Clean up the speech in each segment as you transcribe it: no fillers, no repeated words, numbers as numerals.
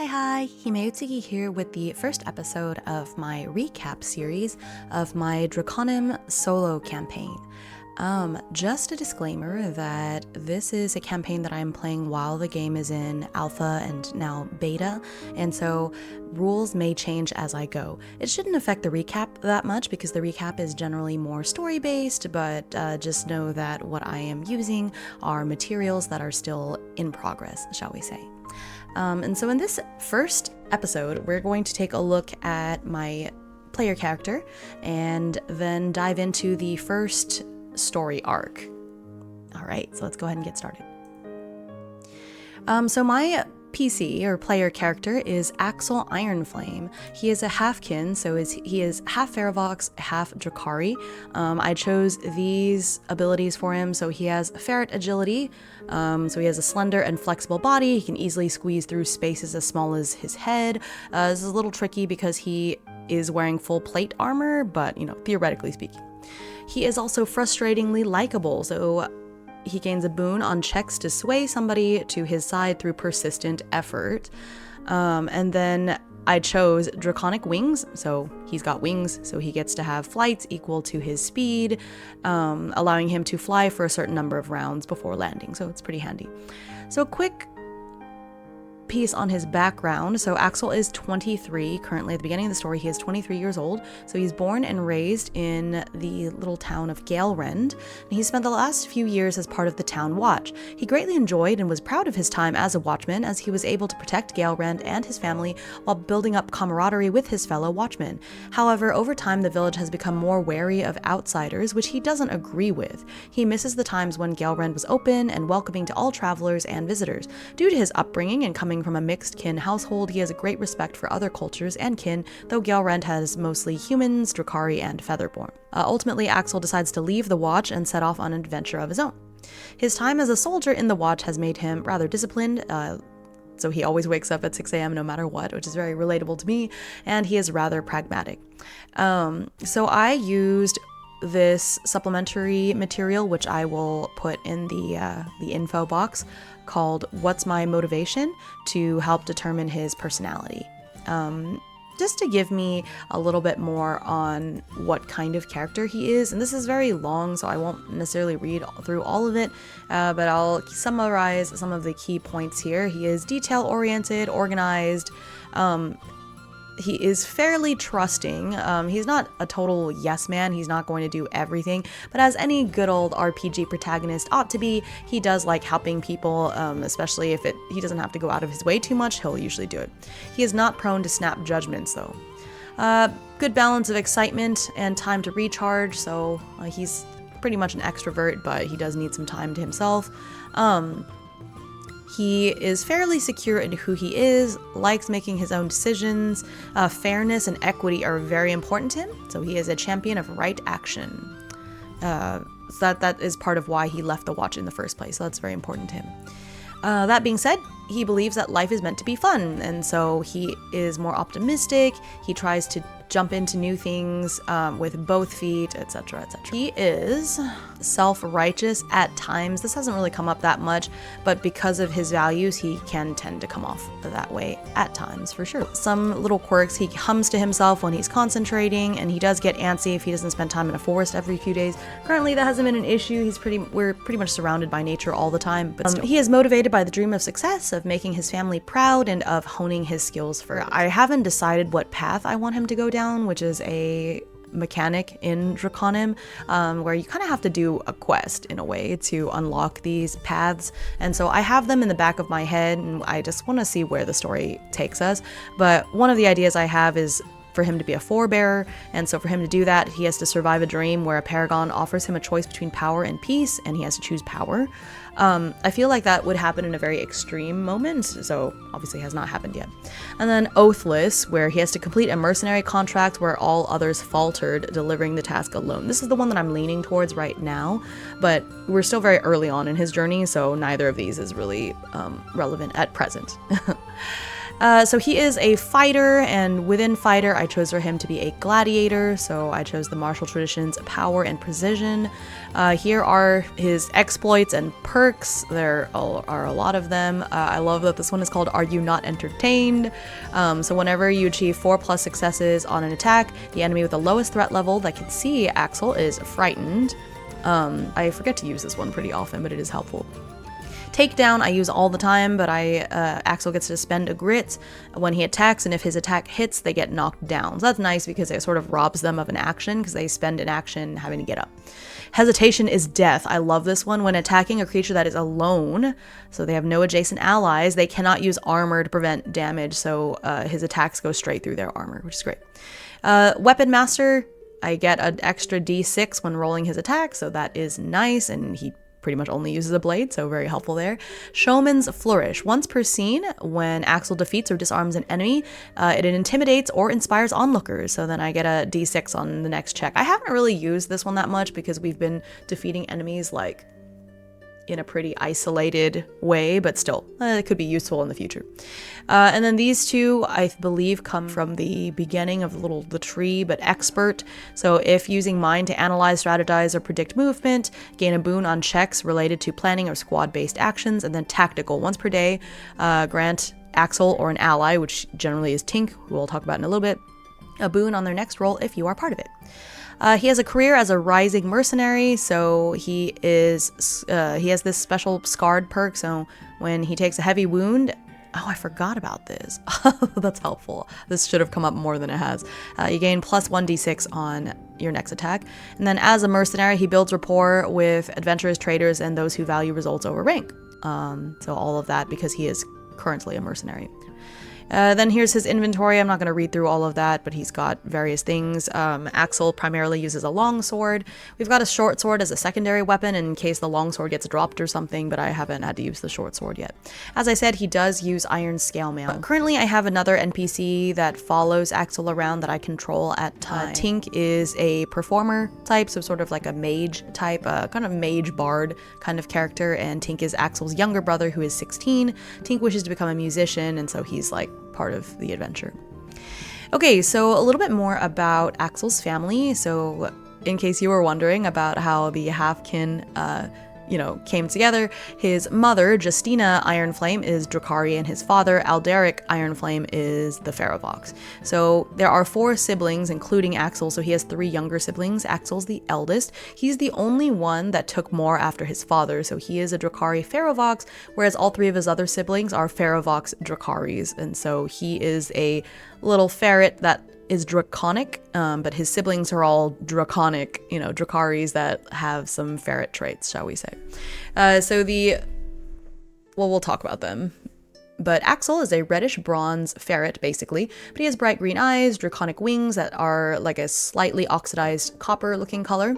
Hi, Himeutsuki here with the first episode of my recap series of my Drakonym solo campaign. Just a disclaimer that this is a campaign that I'm playing while the game is in alpha and now beta, and so rules may change as I go. It shouldn't affect the recap that much because the recap is generally more story-based, but just know that what I am using are materials that are still in progress, shall we say. And so in this first episode, we're going to take a look at my player character and then dive into the first story arc. All right, so let's go ahead and get started. So my PC or player character is Axel Ironflame. He is a halfkin, so he is half Ferrovox, half Drakari. I chose these abilities for him. So he has ferret agility, so he has a slender and flexible body. He can easily squeeze through spaces as small as his head. This is a little tricky because he is wearing full plate armor, but theoretically speaking. He is also frustratingly likable, so he gains a boon on checks to sway somebody to his side through persistent effort. And then I chose Draconic wings, so he's got wings, so he gets to have flights equal to his speed, allowing him to fly for a certain number of rounds before landing, so it's pretty handy. So a quick piece on his background. So Axel is 23. Currently at the beginning of the story, he is 23 years old. So he's born and raised in the little town of Gaelrend, and he spent the last few years as part of the town watch. He greatly enjoyed and was proud of his time as a watchman, as he was able to protect Gaelrend and his family while building up camaraderie with his fellow watchmen. However, over time the village has become more wary of outsiders, which he doesn't agree with. He misses the times when Gaelrend was open and welcoming to all travelers and visitors. Due to his upbringing and coming from a mixed kin household, he has a great respect for other cultures and kin, though Gaelrend has mostly humans, Drakari, and Featherborn. Ultimately, Axel decides to leave the Watch and set off on an adventure of his own. His time as a soldier in the Watch has made him rather disciplined, so he always wakes up at 6 a.m. no matter what, which is very relatable to me, and he is rather pragmatic. So I used this supplementary material, which I will put in the info box, called What's My Motivation, to help determine his personality. Just to give me a little bit more on what kind of character he is. And this is very long, so I won't necessarily read through all of it, but I'll summarize some of the key points here. He is detail-oriented, organized. He is fairly trusting. He's not a total yes man. He's not going to do everything, but as any good old RPG protagonist ought to be, he does like helping people, especially if he doesn't have to go out of his way too much. He'll usually do it. He is not prone to snap judgments though. Good balance of excitement and time to recharge. So he's pretty much an extrovert, but he does need some time to himself. He is fairly secure in who he is, likes making his own decisions. Fairness and equity are very important to him, so he is a champion of right action. So that is part of why he left the Watch in the first place, so that's very important to him. That being said, he believes that life is meant to be fun, and so he is more optimistic. He tries to jump into new things with both feet, etc., etc. He is self-righteous at times. This hasn't really come up that much, but because of his values, he can tend to come off that way at times, for sure. Some little quirks: he hums to himself when he's concentrating, and he does get antsy if he doesn't spend time in a forest every few days. Currently, that hasn't been an issue. We're pretty much surrounded by nature all the time, but still. He is motivated by the dream of success, of making his family proud, and of honing his skills for it. I haven't decided what path I want him to go down, which is a mechanic in Drakonym, where you kind of have to do a quest in a way to unlock these paths, and so I have them in the back of my head, and I just want to see where the story takes us. But one of the ideas I have is for him to be a forebearer, and so for him to do that, he has to survive a dream where a paragon offers him a choice between power and peace, and he has to choose power. I feel like that would happen in a very extreme moment, so obviously has not happened yet. And then Oathless, where he has to complete a mercenary contract where all others faltered, delivering the task alone. This is the one that I'm leaning towards right now, but we're still very early on in his journey, so neither of these is really relevant at present. So he is a fighter, and within fighter, I chose for him to be a gladiator. So I chose the martial traditions, power and precision. Here are his exploits and perks. There are a lot of them. I love that this one is called Are You Not Entertained? So whenever you achieve 4+ successes on an attack, the enemy with the lowest threat level that can see Axel is frightened. I forget to use this one pretty often, but it is helpful. Takedown I use all the time, but Axel gets to spend a grit when he attacks, and if his attack hits, they get knocked down. So that's nice because it sort of robs them of an action because they spend an action having to get up. Hesitation is death. I love this one. When attacking a creature that is alone, so they have no adjacent allies, they cannot use armor to prevent damage, so his attacks go straight through their armor, which is great. Weapon Master, I get an extra d6 when rolling his attack, so that is nice, and he pretty much only uses a blade, so very helpful there. Showman's Flourish. Once per scene, when Axel defeats or disarms an enemy, it intimidates or inspires onlookers, so then I get a d6 on the next check. I haven't really used this one that much because we've been defeating enemies like in a pretty isolated way, but still, it could be useful in the future. And then these two, I believe, come from the beginning of the tree, but Expert. So if using Mind to analyze, strategize, or predict movement, gain a boon on checks related to planning or squad-based actions. And then Tactical, once per day, grant Axel or an ally, which generally is Tink, who we'll talk about in a little bit, a boon on their next roll if you are part of it. He has a career as a rising mercenary, so he has this special scarred perk, so when he takes a heavy wound, oh, I forgot about this. That's helpful. This should have come up more than it has. You gain plus 1d6 on your next attack. And then as a mercenary, he builds rapport with adventurous traders and those who value results over rank. So all of that because he is currently a mercenary. Then here's his inventory. I'm not going to read through all of that, but he's got various things. Axel primarily uses a long sword. We've got a short sword as a secondary weapon in case the long sword gets dropped or something, but I haven't had to use the short sword yet. As I said, he does use iron scale mail. Currently, I have another NPC that follows Axel around that I control at times. Tink is a performer type, so sort of like a mage type, kind of mage bard kind of character, and Tink is Axel's younger brother who is 16. Tink wishes to become a musician, and so he's like part of the adventure. Okay, so a little bit more about Axel's family. So in case you were wondering about how the half-kin came together, his mother, Justina Ironflame, is Drakari, and his father, Alderic Ironflame, is the Ferrovox. So there are 4 siblings, including Axel, so he has 3 younger siblings. Axel's the eldest. He's the only one that took more after his father, so he is a Drakari-Ferrovox, whereas all 3 of his other siblings are Ferrovox Drakaris, and so he is a little ferret that is draconic, but his siblings are all draconic, Drakaris that have some ferret traits, shall we say. We'll talk about them. But Axel is a reddish bronze ferret, basically, but he has bright green eyes, draconic wings that are like a slightly oxidized copper-looking color.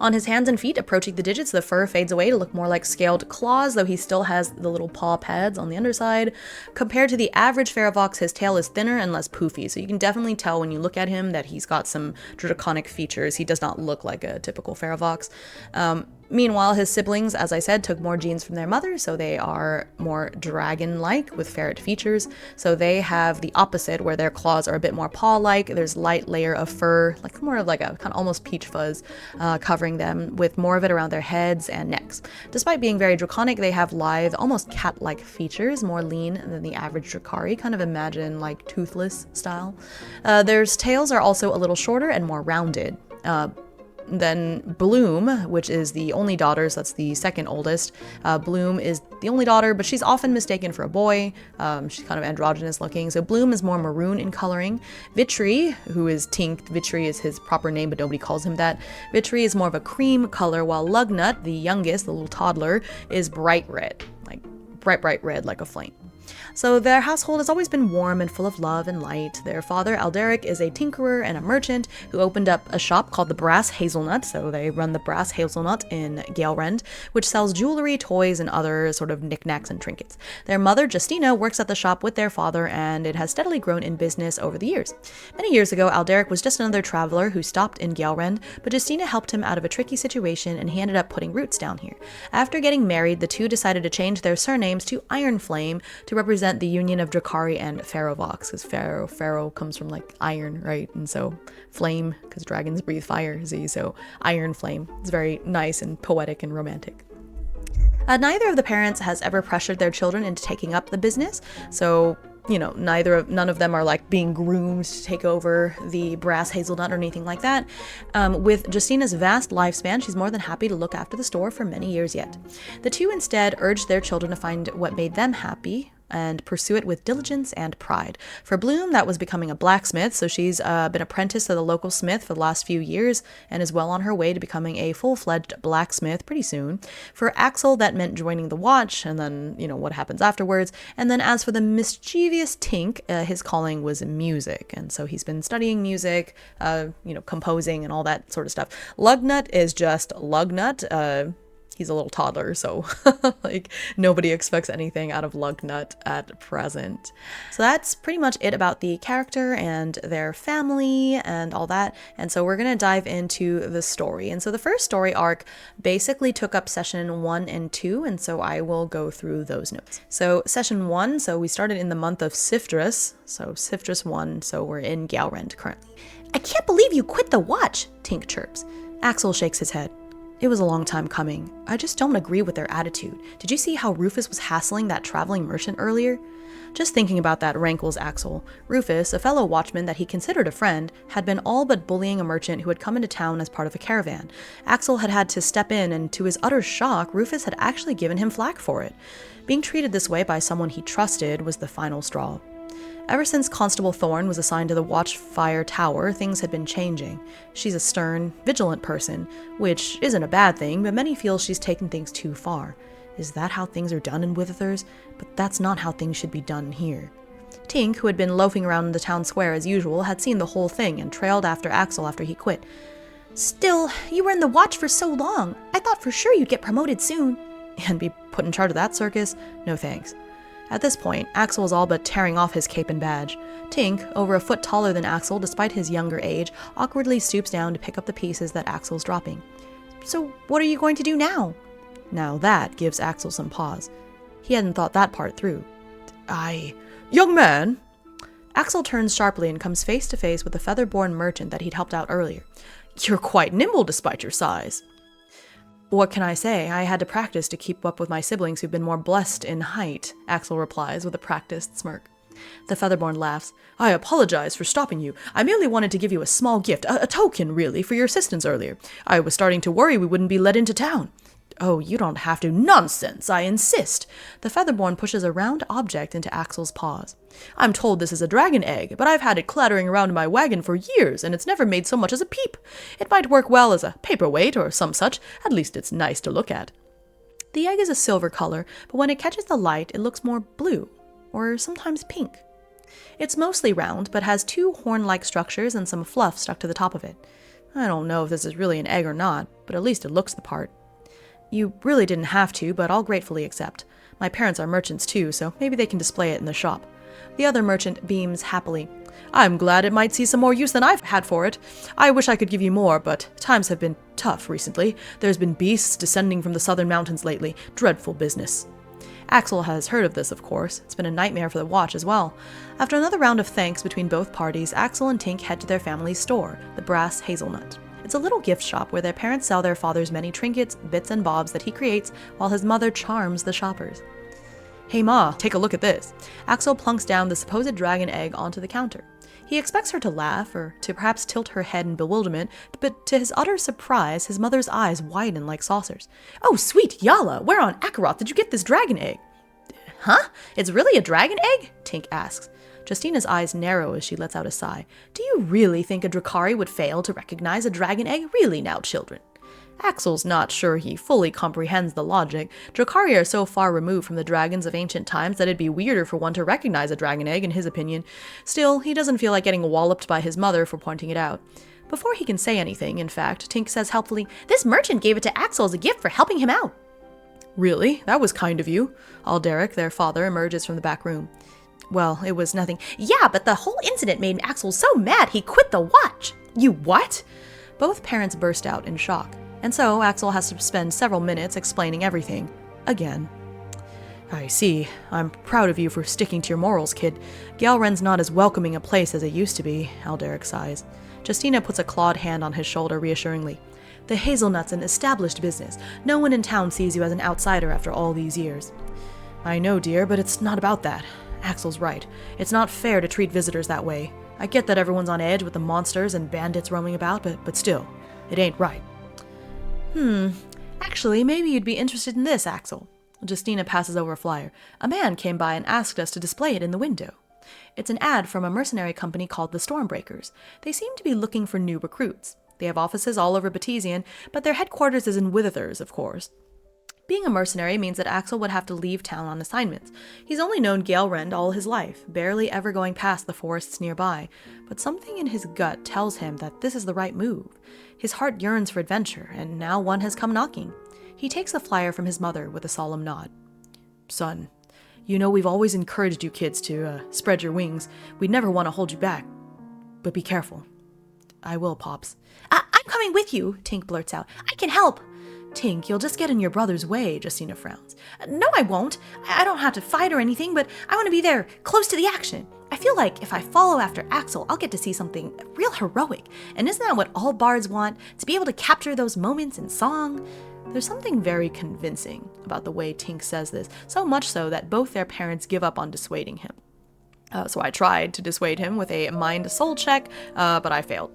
On his hands and feet, approaching the digits, the fur fades away to look more like scaled claws, though he still has the little paw pads on the underside. Compared to the average Ferrovox, his tail is thinner and less poofy, so you can definitely tell when you look at him that he's got some draconic features. He does not look like a typical Ferrovox. Meanwhile, his siblings, as I said, took more genes from their mother, so they are more dragon-like with ferret features. So they have the opposite, where their claws are a bit more paw-like. There's light layer of fur, like more of like a kind of almost peach fuzz, covering them, with more of it around their heads and necks. Despite being very draconic, they have lithe, almost cat-like features, more lean than the average Drakari. Kind of imagine like toothless style. Their tails are also a little shorter and more rounded. Then Bloom, which is the only daughter, so that's the second oldest. Bloom is the only daughter, but she's often mistaken for a boy. She's kind of androgynous looking, so Bloom is more maroon in coloring. Vitri, who is Tink, Vitri is his proper name, but nobody calls him that. Vitri is more of a cream color, while Lugnut, the youngest, the little toddler, is bright red, like bright red like a flame. So their household has always been warm and full of love and light. Their father, Alderic, is a tinkerer and a merchant who opened up a shop called the Brass Hazelnut, so they run the Brass Hazelnut in Gaelrend, which sells jewelry, toys, and other sort of knickknacks and trinkets. Their mother, Justina, works at the shop with their father, and it has steadily grown in business over the years. Many years ago, Alderic was just another traveler who stopped in Gaelrend, but Justina helped him out of a tricky situation, and he ended up putting roots down here. After getting married, the two decided to change their surnames to Ironflame to to represent the union of Drakari and Ferrovox, because Ferro comes from like iron, right? And so flame, because dragons breathe fire, see, so iron flame. It's very nice and poetic and romantic. Neither of the parents has ever pressured their children into taking up the business, so you know, none of them are like being groomed to take over the brass hazelnut or anything like that. With Justina's vast lifespan, she's more than happy to look after the store for many years yet. The two instead urged their children to find what made them happy and pursue it with diligence and pride. For Bloom, that was becoming a blacksmith, so she's been apprenticed to the local smith for the last few years and is well on her way to becoming a full-fledged blacksmith pretty soon. For Axel, that meant joining the watch, and then, you know, what happens afterwards. And then as for the mischievous Tink, his calling was music, and so he's been studying music, you know, composing and all that sort of stuff. Lugnut is just Lugnut. He's a little toddler, so like nobody expects anything out of Lugnut at present. So that's pretty much it about the character and their family and all that. And so we're gonna dive into the story. And so the first story arc basically took up session 1 and 2, and so I will go through those notes. So session 1, so we started in the month of Siftrus, so Siftrus 1, so we're in Galrend currently. I can't believe you quit the watch, Tink chirps. Axel shakes his head. It was a long time coming. I just don't agree with their attitude. Did you see how Rufus was hassling that traveling merchant earlier? Just thinking about that rankles Axel. Rufus, a fellow watchman that he considered a friend, had been all but bullying a merchant who had come into town as part of a caravan. Axel had had to step in, and to his utter shock, Rufus had actually given him flack for it. Being treated this way by someone he trusted was the final straw. Ever since Constable Thorne was assigned to the Watchfire Tower, things had been changing. She's a stern, vigilant person, which isn't a bad thing, but many feel she's taken things too far. Is that how things are done in Witherthurs? But that's not how things should be done here. Tink, who had been loafing around the town square as usual, had seen the whole thing and trailed after Axel after he quit. Still, you were in the watch for so long. I thought for sure you'd get promoted soon. And be put in charge of that circus? No thanks. At this point, Axel was all but tearing off his cape and badge. Tink, over a foot taller than Axel despite his younger age, awkwardly stoops down to pick up the pieces that Axel's dropping. So what are you going to do now? Now that gives Axel some pause. He hadn't thought that part through. Young man! Axel turns sharply and comes face to face with the feather-born merchant that he'd helped out earlier. You're quite nimble despite your size. What can I say? I had to practice to keep up with my siblings who've been more blessed in height, Axel replies with a practiced smirk. The Featherborn laughs. I apologize for stopping you. I merely wanted to give you a small gift, a token, really, for your assistance earlier. I was starting to worry we wouldn't be let into town. Oh, you don't have to. Nonsense, I insist. The Featherborn pushes a round object into Axel's paws. I'm told this is a dragon egg, but I've had it clattering around in my wagon for years, and it's never made so much as a peep. It might work well as a paperweight or some such. At least it's nice to look at. The egg is a silver color, but when it catches the light, it looks more blue, or sometimes pink. It's mostly round, but has 2 horn-like structures and some fluff stuck to the top of it. I don't know if this is really an egg or not, but at least it looks the part. You really didn't have to, but I'll gratefully accept. My parents are merchants too, so maybe they can display it in the shop. The other merchant beams happily. I'm glad it might see some more use than I've had for it. I wish I could give you more, but times have been tough recently. There's been beasts descending from the southern mountains lately. Dreadful business. Axel has heard of this, of course. It's been a nightmare for the watch as well. After another round of thanks between both parties, Axel and Tink head to their family's store, the Brass Hazelnut. It's a little gift shop where their parents sell their father's many trinkets, bits, and bobs that he creates while his mother charms the shoppers. Hey Ma, take a look at this. Axel plunks down the supposed dragon egg onto the counter. He expects her to laugh, or to perhaps tilt her head in bewilderment, but to his utter surprise, his mother's eyes widen like saucers. Oh, sweet Yala, where on Akaroth did you get this dragon egg? Huh? It's really a dragon egg? Tink asks. Justina's eyes narrow as she lets out a sigh. Do you really think a Drakari would fail to recognize a dragon egg? Really now, children? Axel's not sure he fully comprehends the logic. Drakari are so far removed from the dragons of ancient times that it'd be weirder for one to recognize a dragon egg, in his opinion. Still, he doesn't feel like getting walloped by his mother for pointing it out. Before he can say anything, in fact, Tink says helpfully, This merchant gave it to Axel as a gift for helping him out. Really? That was kind of you. Alderic, their father, emerges from the back room. Well, it was nothing. Yeah, but the whole incident made Axel so mad he quit the watch. You what? Both parents burst out in shock, and so Axel has to spend several minutes explaining everything. Again. I see. I'm proud of you for sticking to your morals, kid. Galren's not as welcoming a place as it used to be, Alderic sighs. Justina puts a clawed hand on his shoulder reassuringly. The Hazelnut's an established business. No one in town sees you as an outsider after all these years. I know, dear, but it's not about that. Axel's right. It's not fair to treat visitors that way. I get that everyone's on edge with the monsters and bandits roaming about, but still, it ain't right. Actually, maybe you'd be interested in this, Axel. Justina passes over a flyer. A man came by and asked us to display it in the window. It's an ad from a mercenary company called the Stormbreakers. They seem to be looking for new recruits. They have offices all over Batesian, but their headquarters is in Withers, of course. Being a mercenary means that Axel would have to leave town on assignments. He's only known Galrend all his life, barely ever going past the forests nearby, but something in his gut tells him that this is the right move. His heart yearns for adventure, and now one has come knocking. He takes the flyer from his mother with a solemn nod. Son, you know we've always encouraged you kids to spread your wings. We'd never want to hold you back. But be careful. I will, Pops. I'm coming with you, Tink blurts out. I can help. Tink, you'll just get in your brother's way, Justina frowns. No, I won't. I don't have to fight or anything, but I want to be there, close to the action. I feel like if I follow after Axel, I'll get to see something real heroic. And isn't that what all bards want? To be able to capture those moments in song? There's something very convincing about the way Tink says this, so much so that both their parents give up on dissuading him. So I tried to dissuade him with a mind-soul check, but I failed.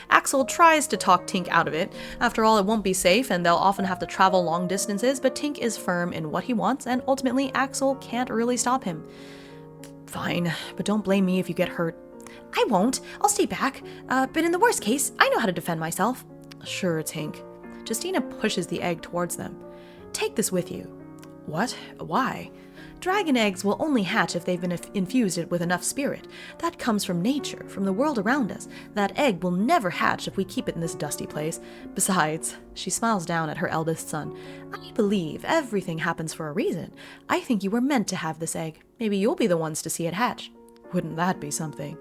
Axel tries to talk Tink out of it. After all, it won't be safe, and they'll often have to travel long distances, but Tink is firm in what he wants, and ultimately Axel can't really stop him. Fine, but don't blame me if you get hurt. I won't. I'll stay back. But in the worst case, I know how to defend myself. Sure, Tink. Justina pushes the egg towards them. Take this with you. What? Why? Dragon eggs will only hatch if they've been infused with enough spirit. That comes from nature, from the world around us. That egg will never hatch if we keep it in this dusty place. Besides, she smiles down at her eldest son, I believe everything happens for a reason. I think you were meant to have this egg. Maybe you'll be the ones to see it hatch. Wouldn't that be something?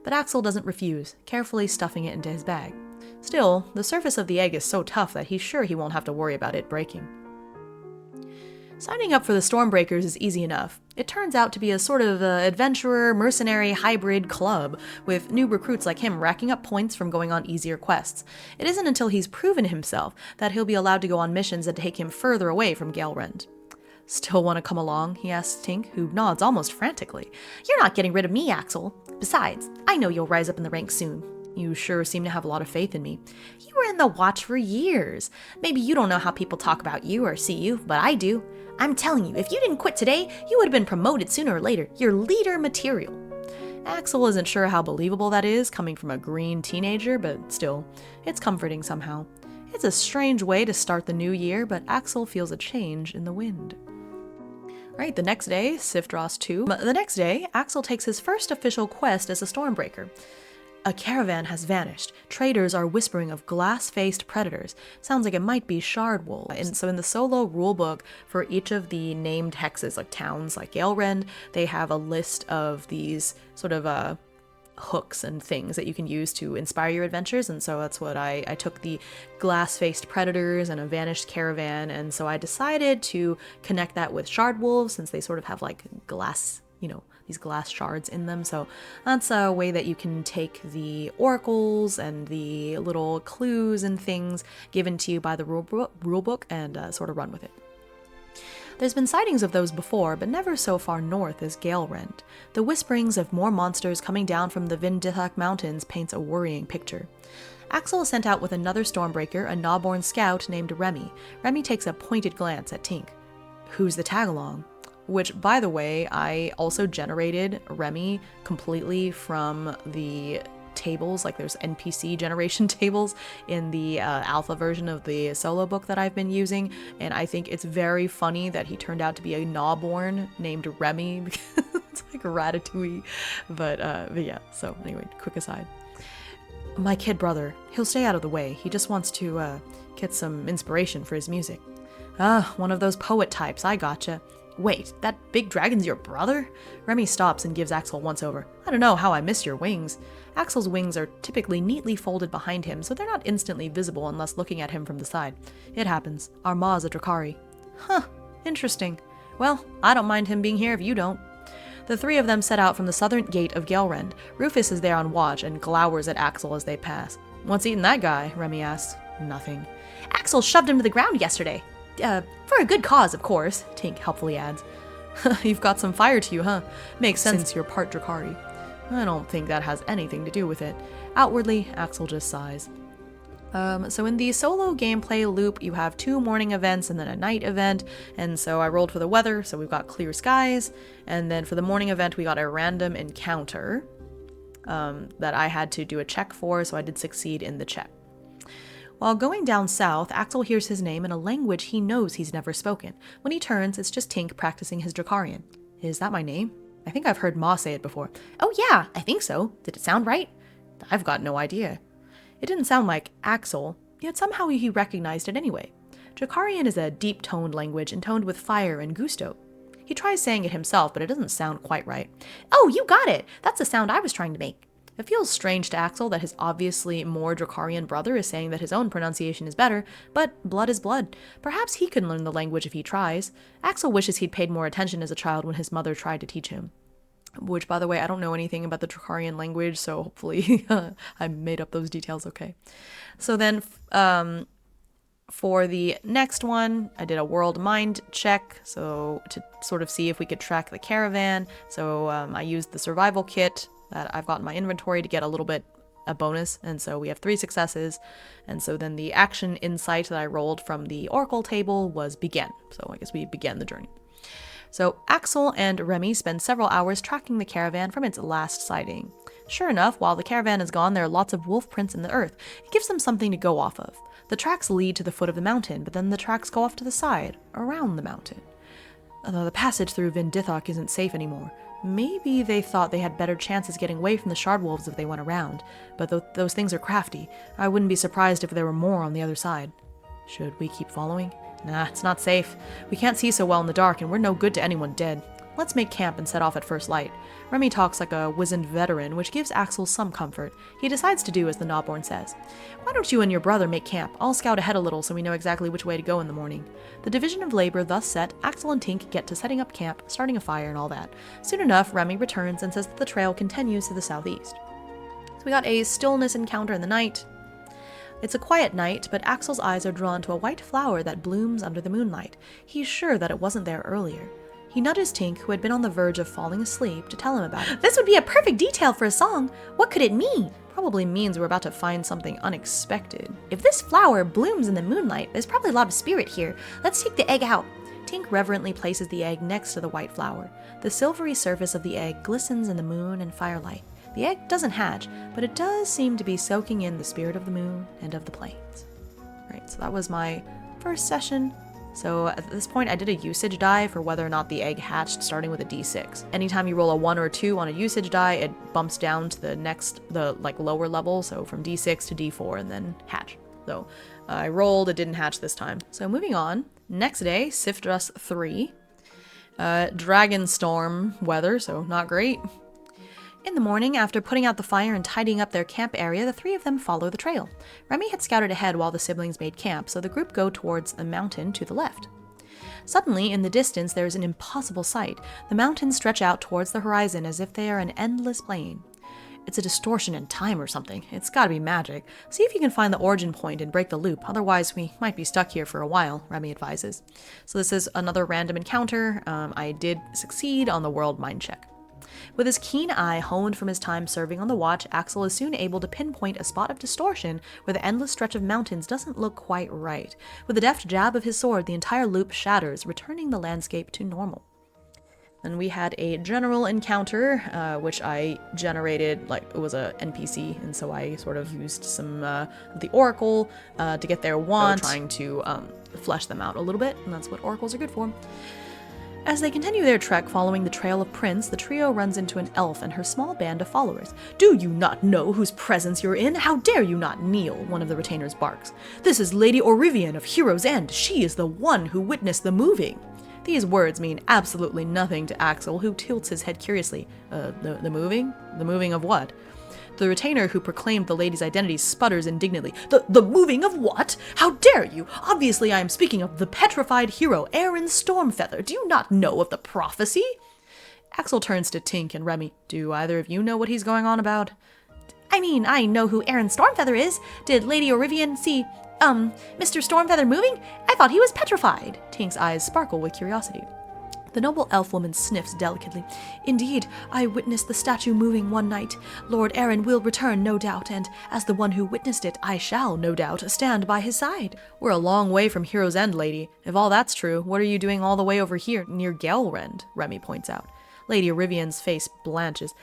But Axel doesn't refuse, carefully stuffing it into his bag. Still, the surface of the egg is so tough that he's sure he won't have to worry about it breaking. Signing up for the Stormbreakers is easy enough. It turns out to be a sort of adventurer, mercenary, hybrid club, with new recruits like him racking up points from going on easier quests. It isn't until he's proven himself that he'll be allowed to go on missions that take him further away from Galrend. Still want to come along? He asks Tink, who nods almost frantically. You're not getting rid of me, Axel. Besides, I know you'll rise up in the ranks soon. You sure seem to have a lot of faith in me. You were in the Watch for years. Maybe you don't know how people talk about you or see you, but I do. I'm telling you, if you didn't quit today, you would have been promoted sooner or later. You're leader material. Axel isn't sure how believable that is, coming from a green teenager, but still, it's comforting somehow. It's a strange way to start the new year, but Axel feels a change in the wind. Right, the next day, Sifdros 2. The next day, Axel takes his first official quest as a Stormbreaker. A caravan has vanished. Traders are whispering of glass-faced predators. Sounds like it might be shard wolves. And so in the solo rulebook, for each of the named hexes, like towns like Galrend, they have a list of these sort of hooks and things that you can use to inspire your adventures, and so that's what I took the glass-faced predators and a vanished caravan, and so I decided to connect that with shard wolves, since they sort of have like glass, these glass shards in them. So that's a way that you can take the oracles and the little clues and things given to you by the rulebook and sort of run with it. There's been sightings of those before, but never so far north as Galrend. The whisperings of more monsters coming down from the Vindithak Mountains paints a worrying picture. Axel is sent out with another Stormbreaker, a Gnawborn scout named Remy. Remy takes a pointed glance at Tink. Who's the tag-along? Which, by the way, I also generated Remy completely from the tables, like there's NPC generation tables in the alpha version of the solo book that I've been using, and I think it's very funny that he turned out to be a Gnawborn named Remy, because it's like Ratatouille, but yeah, so anyway, quick aside. My kid brother, he'll stay out of the way, he just wants to get some inspiration for his music. One of those poet types, I gotcha. Wait, that big dragon's your brother? Remy stops and gives Axel once over. I don't know how I missed your wings. Axel's wings are typically neatly folded behind him, so they're not instantly visible unless looking at him from the side. It happens. Our ma's a Drakari. Huh, interesting. Well, I don't mind him being here if you don't. The three of them set out from the southern gate of Gelrend. Rufus is there on watch and glowers at Axel as they pass. What's eating that guy? Remy asks. Nothing. Axel shoved him to the ground yesterday. For a good cause, of course, Tink helpfully adds. You've got some fire to you, huh? Makes sense since you're part Drakari. I don't think that has anything to do with it. Outwardly, Axel just sighs. So in the solo gameplay loop, you have 2 morning events and then a night event, and so I rolled for the weather, so we've got clear skies, and then for the morning event we got a random encounter that I had to do a check for, so I did succeed in the check. While going down south, Axel hears his name in a language he knows he's never spoken. When he turns, it's just Tink practicing his Drakarian. Is that my name? I think I've heard Ma say it before. Oh yeah, I think so. Did it sound right? I've got no idea. It didn't sound like Axel, yet somehow he recognized it anyway. Drakarian is a deep-toned language intoned with fire and gusto. He tries saying it himself, but it doesn't sound quite right. Oh, you got it! That's the sound I was trying to make. It feels strange to Axel that his obviously more Drakarian brother is saying that his own pronunciation is better, but blood is blood. Perhaps he can learn the language if he tries. Axel wishes he'd paid more attention as a child when his mother tried to teach him. Which, by the way, I don't know anything about the Drakarian language, so hopefully I made up those details okay. So then, for the next one, I did a world mind check, so to sort of see if we could track the caravan. So I used the survival kit that I've got in my inventory to get a bonus, and so we have 3 successes. And so then the action insight that I rolled from the oracle table was begin. So I guess we began the journey. So Axel and Remy spend several hours tracking the caravan from its last sighting. Sure enough, while the caravan is gone, there are lots of wolf prints in the earth. It gives them something to go off of. The tracks lead to the foot of the mountain, but then the tracks go off to the side, around the mountain. Although the passage through Vindithok isn't safe anymore. Maybe they thought they had better chances getting away from the shard wolves if they went around, but those things are crafty. I wouldn't be surprised if there were more on the other side. Should we keep following? Nah, it's not safe. We can't see so well in the dark, and we're no good to anyone dead. Let's make camp and set off at first light. Remy talks like a wizened veteran, which gives Axel some comfort. He decides to do as the Gnawborn says. Why don't you and your brother make camp? I'll scout ahead a little so we know exactly which way to go in the morning. The division of labor thus set, Axel and Tink get to setting up camp, starting a fire and all that. Soon enough, Remy returns and says that the trail continues to the southeast. So we got a stillness encounter in the night. It's a quiet night, but Axel's eyes are drawn to a white flower that blooms under the moonlight. He's sure that it wasn't there earlier. He nudges Tink, who had been on the verge of falling asleep, to tell him about it. This would be a perfect detail for a song. What could it mean? Probably means we're about to find something unexpected. If this flower blooms in the moonlight, there's probably a lot of spirit here. Let's take the egg out. Tink reverently places the egg next to the white flower. The silvery surface of the egg glistens in the moon and firelight. The egg doesn't hatch, but it does seem to be soaking in the spirit of the moon and of the plains. Right, so that was my first session. So at this point I did a usage die for whether or not the egg hatched, starting with a d6. Anytime you roll a 1 or a 2 on a usage die, it bumps down to the lower level, so from d6 to d4 and then hatch. So I rolled, it didn't hatch this time. So moving on, next day, Sifdrus 3. Dragon storm weather, so not great. In the morning, after putting out the fire and tidying up their camp area, the 3 of them follow the trail. Remy had scouted ahead while the siblings made camp, so the group go towards the mountain to the left. Suddenly, in the distance, there is an impossible sight. The mountains stretch out towards the horizon as if they are an endless plain. It's a distortion in time or something. It's gotta be magic. See if you can find the origin point and break the loop, otherwise we might be stuck here for a while, Remy advises. So this is another random encounter. I did succeed on the world mind check. With his keen eye honed from his time serving on the watch, Axel is soon able to pinpoint a spot of distortion where the endless stretch of mountains doesn't look quite right. With a deft jab of his sword, the entire loop shatters, returning the landscape to normal. Then we had a general encounter, which I generated, like, it was a NPC, and so I sort of used some of the oracle to get their want, trying to flesh them out a little bit, and that's what oracles are good for. As they continue their trek following the trail of Prince, the trio runs into an elf and her small band of followers. Do you not know whose presence you're in? How dare you not kneel? One of the retainers barks. This is Lady Orivian of Hero's End. She is the one who witnessed the moving. These words mean absolutely nothing to Axel, who tilts his head curiously. The moving? The moving of what? The retainer who proclaimed the lady's identity sputters indignantly. The moving of what? How dare you? Obviously I am speaking of the petrified hero, Aaron Stormfeather. Do you not know of the prophecy? Axel turns to Tink and Remy. Do either of you know what he's going on about? I mean, I know who Aaron Stormfeather is. Did Lady Orivian see, Mr. Stormfeather moving? I thought he was petrified. Tink's eyes sparkle with curiosity. The noble elf woman sniffs delicately. Indeed, I witnessed the statue moving one night. Lord Aaron will return, no doubt, and as the one who witnessed it, I shall, no doubt, stand by his side. We're a long way from Hero's End, lady. If all that's true, what are you doing all the way over here, near Gelrend? Remy points out. Lady Orivian's face blanches.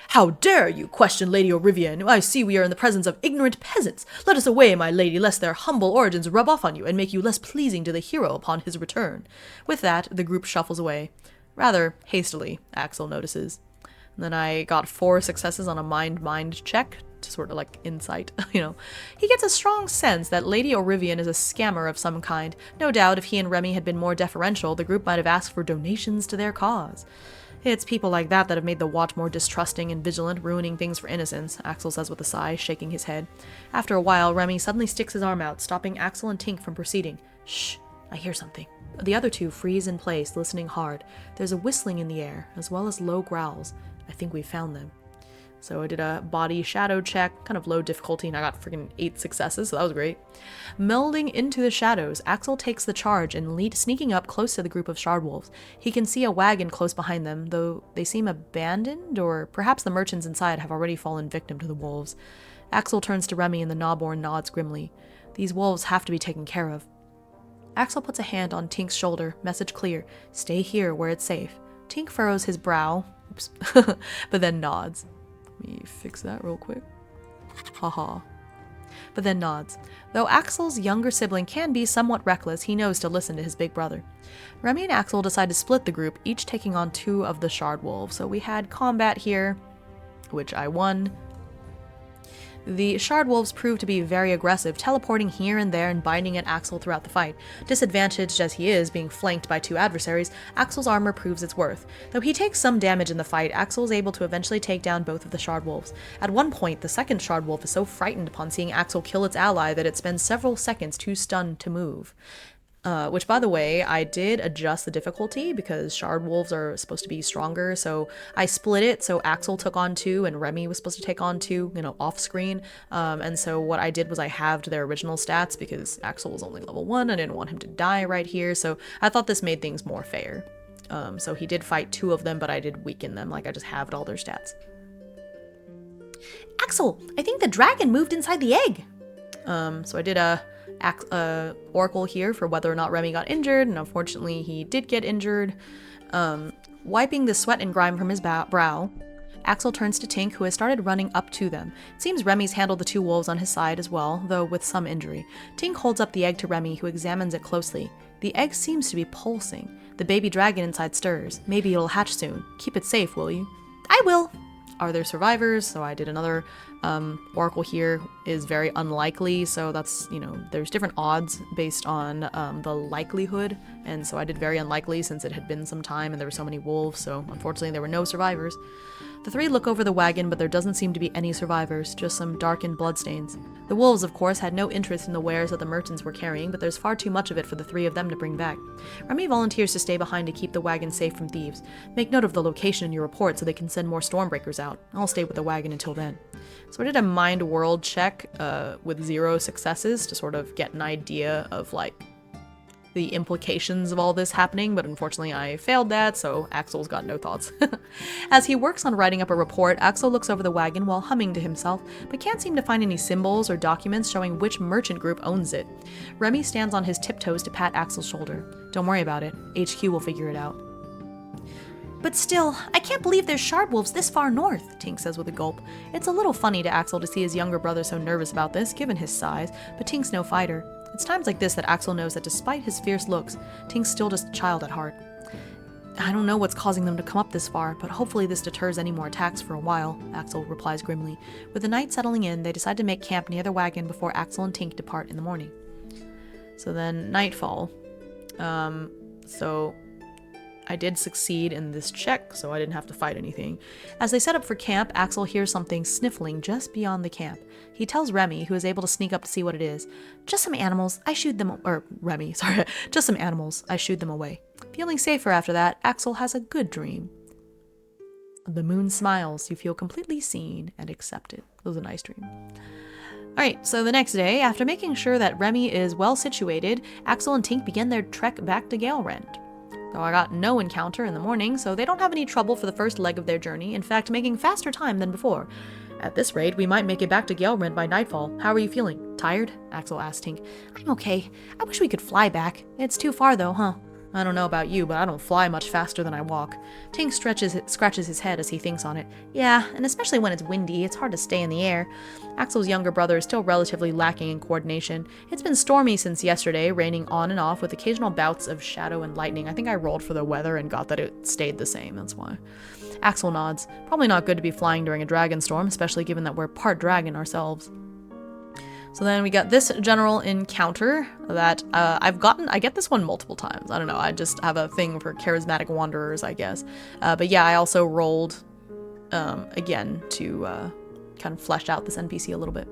How dare you question Lady Orivian? I see we are in the presence of ignorant peasants. Let us away, my lady, lest their humble origins rub off on you and make you less pleasing to the hero upon his return. With that, the group shuffles away. Rather hastily, Axel notices. And then I got 4 successes on a mind check, to sort of like insight, you know. He gets a strong sense that Lady Orivian is a scammer of some kind. No doubt if he and Remy had been more deferential, the group might have asked for donations to their cause. It's people like that that have made the watch more distrusting and vigilant, ruining things for innocents, Axel says with a sigh, shaking his head. After a while, Remy suddenly sticks his arm out, stopping Axel and Tink from proceeding. Shh, I hear something. The other two freeze in place, listening hard. There's a whistling in the air, as well as low growls. I think we've found them. So I did a body shadow check, kind of low difficulty, and I got freaking 8 successes, so that was great. Melding into the shadows, Axel takes the charge and sneaking up close to the group of shardwolves. He can see a wagon close behind them, though they seem abandoned, or perhaps the merchants inside have already fallen victim to the wolves. Axel turns to Remy and the Gnawborn nods grimly. These wolves have to be taken care of. Axel puts a hand on Tink's shoulder, message clear. Stay here where it's safe. Tink furrows his brow, oops, but then nods. Let me fix that real quick. Haha. But then nods. Though Axel's younger sibling can be somewhat reckless, he knows to listen to his big brother. Remy and Axel decide to split the group, each taking on 2 of the shard wolves. So we had combat here, which I won. The shard wolves proved to be very aggressive, teleporting here and there and biting at Axel throughout the fight. Disadvantaged as he is, being flanked by 2 adversaries, Axel's armor proves its worth. Though he takes some damage in the fight, Axel is able to eventually take down both of the shard wolves. At one point, the second shard wolf is so frightened upon seeing Axel kill its ally that it spends several seconds too stunned to move. Which, by the way, I did adjust the difficulty because shard wolves are supposed to be stronger, so I split it so Axel took on 2 and Remy was supposed to take on 2, you know, off screen. And so what I did was I halved their original stats because Axel was only level 1. I didn't want him to die right here, so I thought this made things more fair. So he did fight 2 of them, but I did weaken them, like I just halved all their stats. Axel, I think the dragon moved inside the egg! So I did a oracle here for whether or not Remy got injured, and unfortunately he did get injured. Wiping the sweat and grime from his brow, Axel turns to Tink, who has started running up to them. It seems Remy's handled the 2 wolves on his side as well, though with some injury. Tink holds up the egg to Remy, who examines it closely. The egg seems to be pulsing. The baby dragon inside stirs. Maybe it'll hatch soon. Keep it safe, will you? I will! Are there survivors? So I did another oracle here is very unlikely, so that's, you know, there's different odds based on the likelihood, and so I did very unlikely since it had been some time and there were so many wolves, so unfortunately there were no survivors. The 3 look over the wagon, but there doesn't seem to be any survivors, just some darkened bloodstains. The wolves, of course, had no interest in the wares that the merchants were carrying, but there's far too much of it for the 3 of them to bring back. Remy volunteers to stay behind to keep the wagon safe from thieves. Make note of the location in your report so they can send more Stormbreakers out. I'll stay with the wagon until then. So I did a mind world check with 0 successes to sort of get an idea of, like, the implications of all this happening, but unfortunately I failed that, so Axel's got no thoughts. As he works on writing up a report, Axel looks over the wagon while humming to himself, but can't seem to find any symbols or documents showing which merchant group owns it. Remy stands on his tiptoes to pat Axel's shoulder. Don't worry about it. HQ will figure it out. But still, I can't believe there's shard wolves this far north, Tink says with a gulp. It's a little funny to Axel to see his younger brother so nervous about this, given his size, but Tink's no fighter. It's times like this that Axel knows that despite his fierce looks, Tink's still just a child at heart. I don't know what's causing them to come up this far, but hopefully this deters any more attacks for a while, Axel replies grimly. With the night settling in, they decide to make camp near the wagon before Axel and Tink depart in the morning. So then, nightfall. So I did succeed in this check, so I didn't have to fight anything. As they set up for camp, Axel hears something sniffling just beyond the camp. He tells Remy, who is able to sneak up to see what it is, "Just some animals, I shooed them," or Remy, sorry, "Just some animals, I shooed them away." Feeling safer after that, Axel has a good dream. The moon smiles, you feel completely seen and accepted. It was a nice dream. Alright, so the next day, after making sure that Remy is well situated, Axel and Tink begin their trek back to Gaelrend. Though I got no encounter in the morning, so they don't have any trouble for the first leg of their journey, in fact making faster time than before. At this rate, we might make it back to Gaelrend by nightfall. How are you feeling? Tired? Axel asked Tink. "I'm okay. I wish we could fly back. It's too far though, huh?" "I don't know about you, but I don't fly much faster than I walk." Tink scratches his head as he thinks on it. "Yeah, and especially when it's windy, it's hard to stay in the air." Axel's younger brother is still relatively lacking in coordination. It's been stormy since yesterday, raining on and off with occasional bouts of shadow and lightning. I think I rolled for the weather and got that it stayed the same, that's why. Axel nods. Probably not good to be flying during a dragon storm, especially given that we're part dragon ourselves. So then we got this general encounter that I get this one multiple times. I don't know, I just have a thing for charismatic wanderers, I guess. But yeah, I also rolled again to kind of flesh out this NPC a little bit.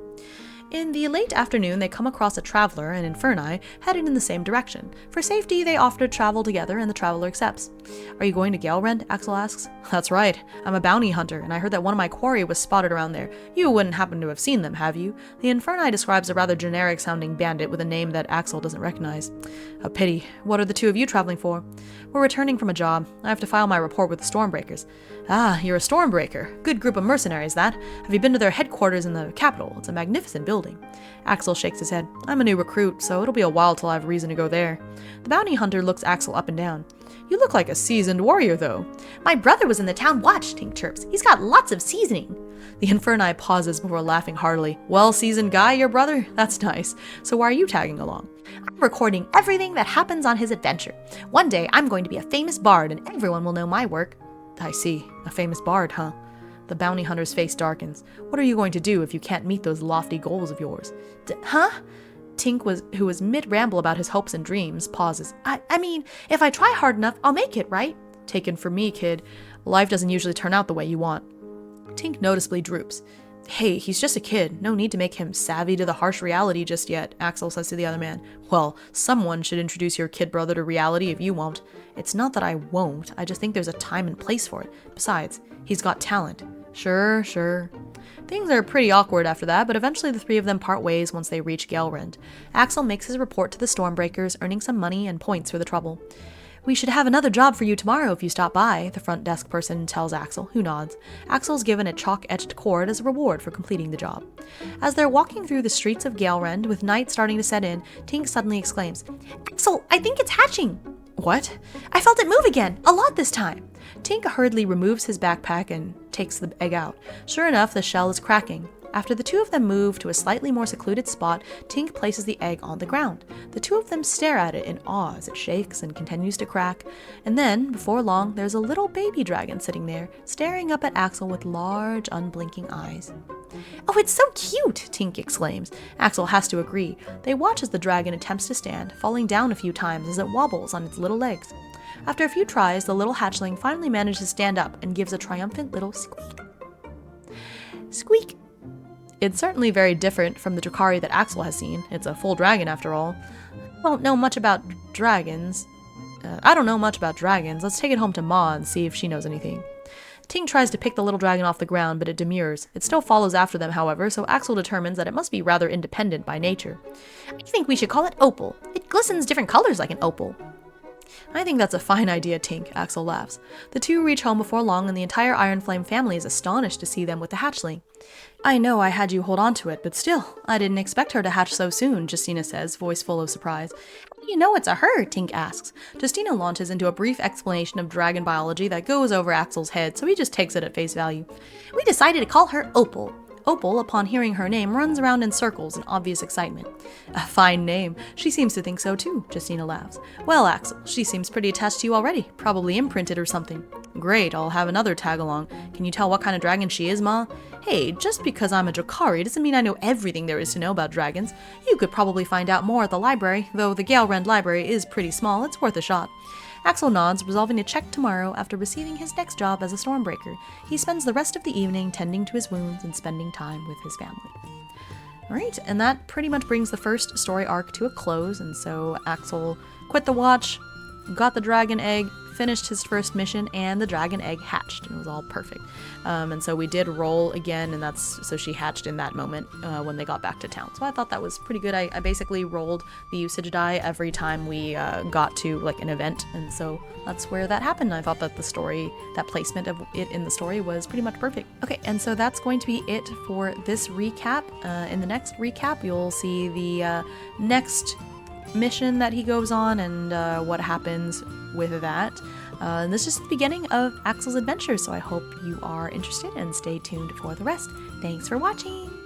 In the late afternoon, they come across a traveler, an Inferni, headed in the same direction. For safety, they offer to travel together, and the traveler accepts. "Are you going to Gaelrend?" Axel asks. "That's right. I'm a bounty hunter, and I heard that one of my quarry was spotted around there. You wouldn't happen to have seen them, have you?" The Inferni describes a rather generic-sounding bandit with a name that Axel doesn't recognize. "A pity. What are the two of you traveling for?" "We're returning from a job. I have to file my report with the Stormbreakers." "Ah, you're a Stormbreaker. Good group of mercenaries, that. Have you been to their headquarters in the capital? It's a magnificent building." Axel shakes his head. "I'm a new recruit, so it'll be a while till I have reason to go there." The bounty hunter looks Axel up and down. "You look like a seasoned warrior, though." "My brother was in the town watch," Tink chirps. "He's got lots of seasoning." The Inferni pauses before laughing heartily. "Well-seasoned guy, your brother? That's nice. So why are you tagging along?" "I'm recording everything that happens on his adventure. One day, I'm going to be a famous bard, and everyone will know my work." "I see. A famous bard, huh?" The bounty hunter's face darkens. "What are you going to do if you can't meet those lofty goals of yours?" Huh? Tink, who was mid-ramble about his hopes and dreams, pauses. I mean, if I try hard enough, I'll make it, right?" "Taken from me, kid. Life doesn't usually turn out the way you want." Tink noticeably droops. "Hey, he's just a kid. No need to make him savvy to the harsh reality just yet," Axel says to the other man. "Well, someone should introduce your kid brother to reality if you won't." "It's not that I won't. I just think there's a time and place for it. Besides, he's got talent." Sure. Things are pretty awkward after that, but eventually the three of them part ways once they reach Gaelrend. Axel makes his report to the Stormbreakers, earning some money and points for the trouble. "We should have another job for you tomorrow if you stop by," the front desk person tells Axel, who nods. Axel's given a chalk-etched cord as a reward for completing the job. As they're walking through the streets of Gaelrend, with night starting to set in, Tink suddenly exclaims, "Axel, I think it's hatching!" "What?" "I felt it move again! A lot this time!" Tink hurriedly removes his backpack and takes the egg out. Sure enough, the shell is cracking. After the two of them move to a slightly more secluded spot, Tink places the egg on the ground. The two of them stare at it in awe as it shakes and continues to crack. And then, before long, there's a little baby dragon sitting there, staring up at Axel with large, unblinking eyes. "Oh, it's so cute!" Tink exclaims. Axel has to agree. They watch as the dragon attempts to stand, falling down a few times as it wobbles on its little legs. After a few tries, the little hatchling finally manages to stand up and gives a triumphant little squeak. Squeak! It's certainly very different from the Drakari that Axel has seen. It's a full dragon after all. I don't know much about dragons. Let's take it home to Ma and see if she knows anything. Tink tries to pick the little dragon off the ground, but it demurs. It still follows after them, however, so Axel determines that it must be rather independent by nature. "I think we should call it Opal. It glistens different colors like an opal." "I think that's a fine idea, Tink," Axel laughs. The two reach home before long, and the entire Ironflame family is astonished to see them with the hatchling. "I know I had you hold on to it, but still, I didn't expect her to hatch so soon," Justina says, voice full of surprise. "How do you know it's a her?" Tink asks. Justina launches into a brief explanation of dragon biology that goes over Axel's head, so he just takes it at face value. "We decided to call her Opal. Opal, upon hearing her name, runs around in circles in obvious excitement. A fine name. She seems to think so too, Justina laughs. Well, Axel, she seems pretty attached to you already. Probably imprinted or something. Great, I'll have another tag along. Can you tell what kind of dragon she is, Ma? Hey, just because I'm a Drakari doesn't mean I know everything there is to know about dragons. You could probably find out more at the library, though the Gaelrend library is pretty small, it's worth a shot. Axel nods, resolving to check tomorrow after receiving his next job as a Stormbreaker. He spends the rest of the evening tending to his wounds and spending time with his family. Alright, and that pretty much brings the first story arc to a close, and so Axel quit the watch, got the dragon egg, finished his first mission, and the dragon egg hatched, and it was all perfect. And so we did roll again, and so she hatched in that moment when they got back to town. So I thought that was pretty good. I basically rolled the usage die every time we got to like an event, and so that's where that happened. I thought that the story, that placement of it in the story was pretty much perfect. Okay, and so that's going to be it for this recap. In the next recap, you'll see the next mission that he goes on and what happens with that. And this is just the beginning of Axel's adventure, so I hope you are interested and stay tuned for the rest. Thanks for watching!